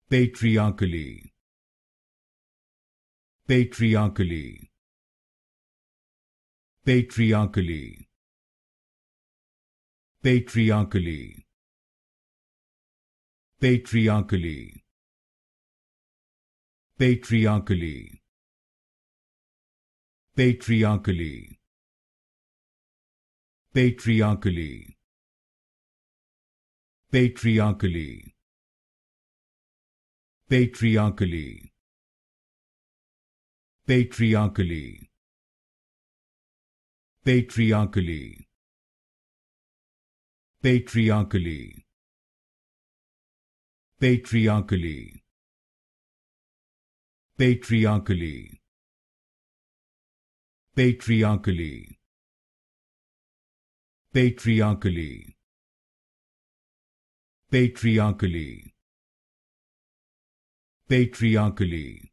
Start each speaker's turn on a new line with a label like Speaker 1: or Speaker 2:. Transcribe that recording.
Speaker 1: Patriarchally. Patriarchally. Patriarchally. Patriarchally. Patriarchally. Patriarchally. Patriarchally. Patriarchally. Patriarchally. Patriarchally. Patriarchally. Patriarchally. Patriarchally. Patriarchally. Patriarchally. Patriarchally. Patriarchally. Patriarchally. Patriarchally.